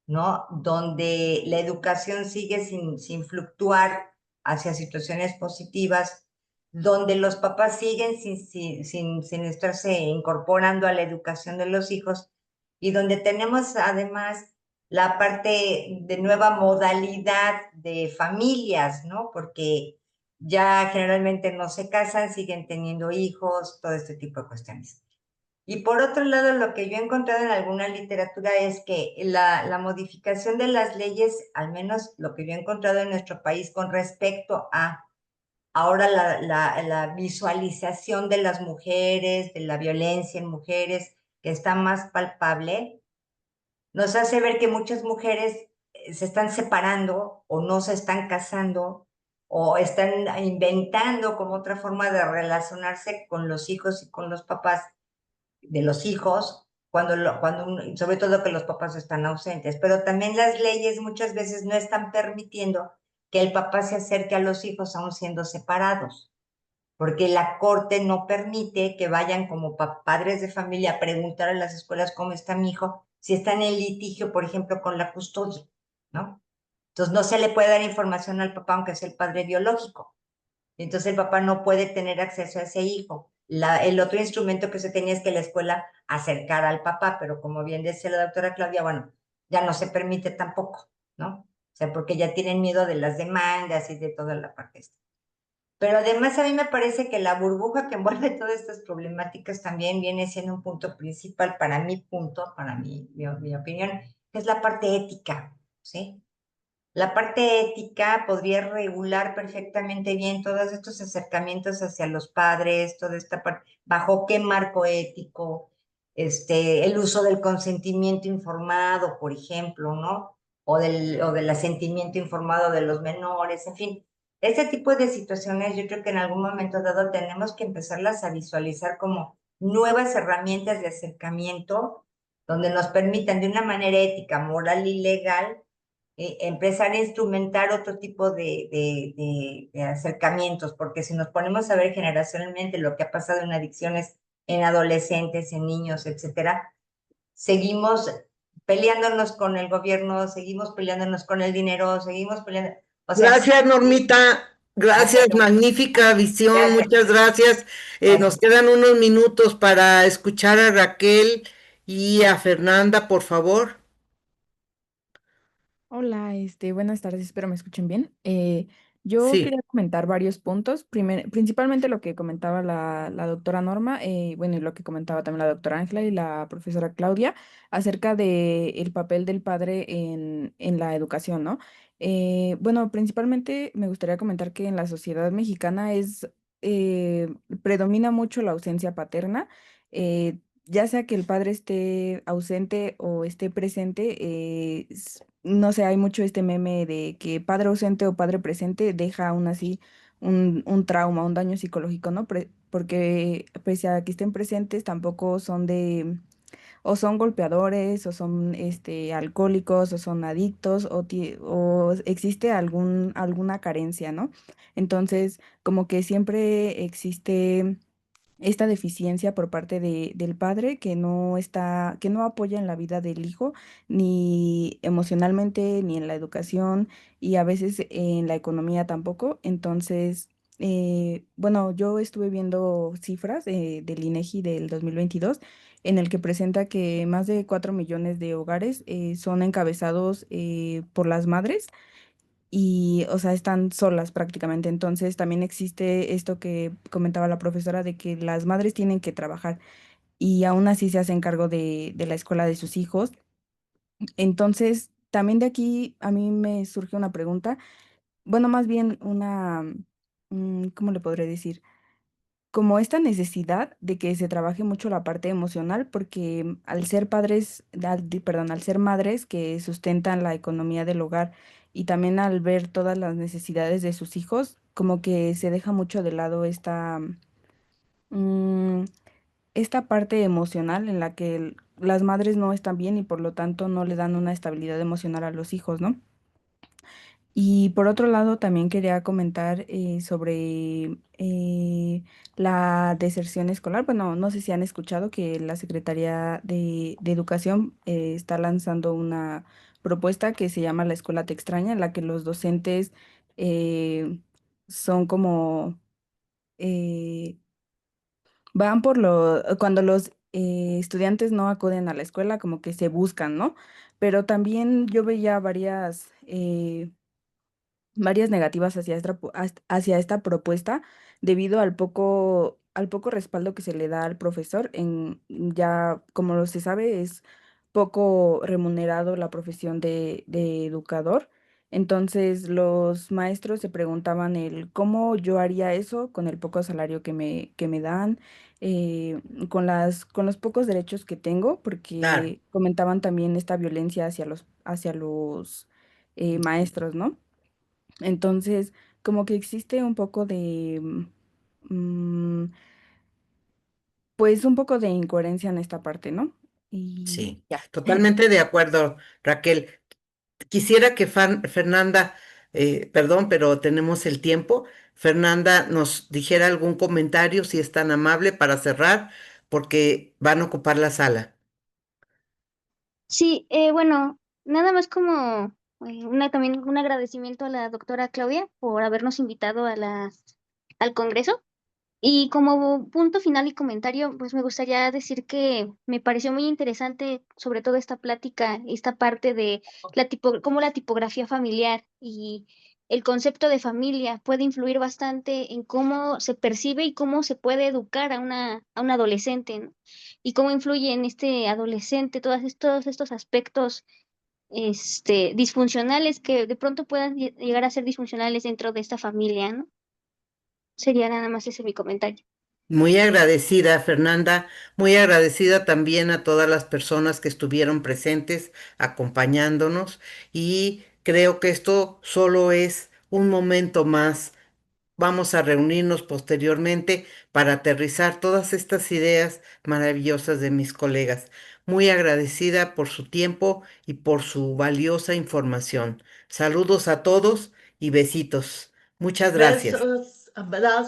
¿no? Donde la educación sigue sin fluctuar hacia situaciones positivas, donde los papás siguen sin estarse incorporando a la educación de los hijos, y donde tenemos además la parte de nueva modalidad de familias, ¿no? Porque ya generalmente no se casan, siguen teniendo hijos, todo este tipo de cuestiones. Y por otro lado, lo que yo he encontrado en alguna literatura es que la modificación de las leyes, al menos lo que yo he encontrado en nuestro país con respecto a ahora la visualización de las mujeres, de la violencia en mujeres, que está más palpable, nos hace ver que muchas mujeres se están separando o no se están casando o están inventando como otra forma de relacionarse con los hijos y con los papás de los hijos, sobre todo que los papás están ausentes, pero también las leyes muchas veces no están permitiendo que el papá se acerque a los hijos aún siendo separados, porque la corte no permite que vayan como padres de familia a preguntar a las escuelas cómo está mi hijo, si están en litigio, por ejemplo, con la custodia, ¿no? Entonces no se le puede dar información al papá aunque sea el padre biológico. Entonces el papá no puede tener acceso a ese hijo. El otro instrumento que se tenía es que la escuela acercara al papá, pero como bien decía la doctora Claudia, bueno, ya no se permite tampoco, ¿no? O sea, porque ya tienen miedo de las demandas y de toda la parte esta. Pero además a mí me parece que la burbuja que envuelve todas estas problemáticas también viene siendo un punto principal para mi punto, para mi opinión, que es la parte ética, ¿sí? La parte ética podría regular perfectamente bien todos estos acercamientos hacia los padres, toda esta parte, bajo qué marco ético, el uso del consentimiento informado, por ejemplo, ¿no? O del asentimiento informado de los menores, en fin. Ese tipo de situaciones yo creo que en algún momento dado tenemos que empezarlas a visualizar como nuevas herramientas de acercamiento donde nos permitan de una manera ética, moral y legal empezar a instrumentar otro tipo de acercamientos, porque si nos ponemos a ver generacionalmente lo que ha pasado en adicciones en adolescentes, en niños, etcétera, seguimos peleándonos con el gobierno, seguimos peleándonos con el dinero, seguimos peleando, o sea, Gracias, Normita. Gracias, ándale, magnífica visión. gracias, Muchas gracias. Nos gracias. quedan unos minutos para escuchar a Raquel y a Fernanda, por favor. Hola, buenas tardes, espero me escuchen bien. Yo Sí, quería comentar varios puntos, principalmente lo que comentaba la doctora Norma, bueno, y lo que comentaba también la doctora Ángela y la profesora Claudia acerca de el papel del padre en la educación, ¿no? Bueno, principalmente me gustaría comentar que en la sociedad mexicana eh, predomina mucho la ausencia paterna. Ya sea que el padre esté ausente o esté presente, no sé, hay mucho este meme de que padre ausente o padre presente deja aún así un trauma, un daño psicológico, ¿no? Porque pese a que estén presentes, tampoco son o son golpeadores, o son alcohólicos, o son adictos, o existe alguna carencia, ¿no? Entonces, como que siempre existe esta deficiencia por parte del padre que no apoya en la vida del hijo, ni emocionalmente, ni en la educación, y a veces en la economía tampoco. Entonces, bueno, yo estuve viendo cifras del INEGI del 2022, en el que presenta que más de 4 millones de hogares son encabezados por las madres y, o sea, están solas prácticamente. Entonces, también existe esto que comentaba la profesora de que las madres tienen que trabajar y aún así se hacen cargo de la escuela de sus hijos. Entonces, también de aquí a mí me surge una pregunta, bueno, más bien ¿cómo le podré decir? Como esta necesidad de que se trabaje mucho la parte emocional, porque al ser perdón, al ser madres que sustentan la economía del hogar y también al ver todas las necesidades de sus hijos, como que se deja mucho de lado mm, esta parte emocional en la que las madres no están bien y por lo tanto no le dan una estabilidad emocional a los hijos, ¿no? Y por otro lado, también quería comentar sobre la deserción escolar. Bueno, no sé si han escuchado que la Secretaría de Educación está lanzando una propuesta que se llama La Escuela Te Extraña, en la que los docentes eh, son como eh, cuando los estudiantes no acuden a la escuela, como que se buscan, ¿no? Pero también yo veía varias negativas hacia esta propuesta debido al poco respaldo que se le da al profesor. Ya, como se sabe, es poco remunerado la profesión de educador. Entonces, los maestros se preguntaban el cómo yo haría eso con el poco salario que me dan, con los pocos derechos que tengo, claro, porque comentaban también esta violencia hacia los maestros, ¿no? Entonces, como que existe un poco mm, pues un poco de incoherencia en esta parte, ¿no? Y sí. ya. Totalmente de acuerdo, Raquel. Quisiera que Fernanda, perdón, pero tenemos el tiempo. Fernanda nos dijera algún comentario, si es tan amable, para cerrar, porque van a ocupar la sala. Sí, bueno, nada más como También un agradecimiento a la doctora Claudia por habernos invitado al Congreso. Y como punto final y comentario, pues me gustaría decir que me pareció muy interesante, sobre todo esta plática, esta parte de cómo la tipografía familiar y el concepto de familia puede influir bastante en cómo se percibe y cómo se puede educar a un adolescente, ¿no? Y cómo influye en este adolescente todos estos aspectos disfuncionales que de pronto puedan llegar a ser disfuncionales dentro de esta familia, ¿no? Sería nada más ese mi comentario. Muy agradecida, Fernanda, muy agradecida también a todas las personas que estuvieron presentes acompañándonos y creo que esto solo es un momento más. Vamos a reunirnos posteriormente para aterrizar todas estas ideas maravillosas de mis colegas. Muy agradecida por su tiempo y por su valiosa información. Saludos a todos y besitos. Muchas gracias. Besos, abraços.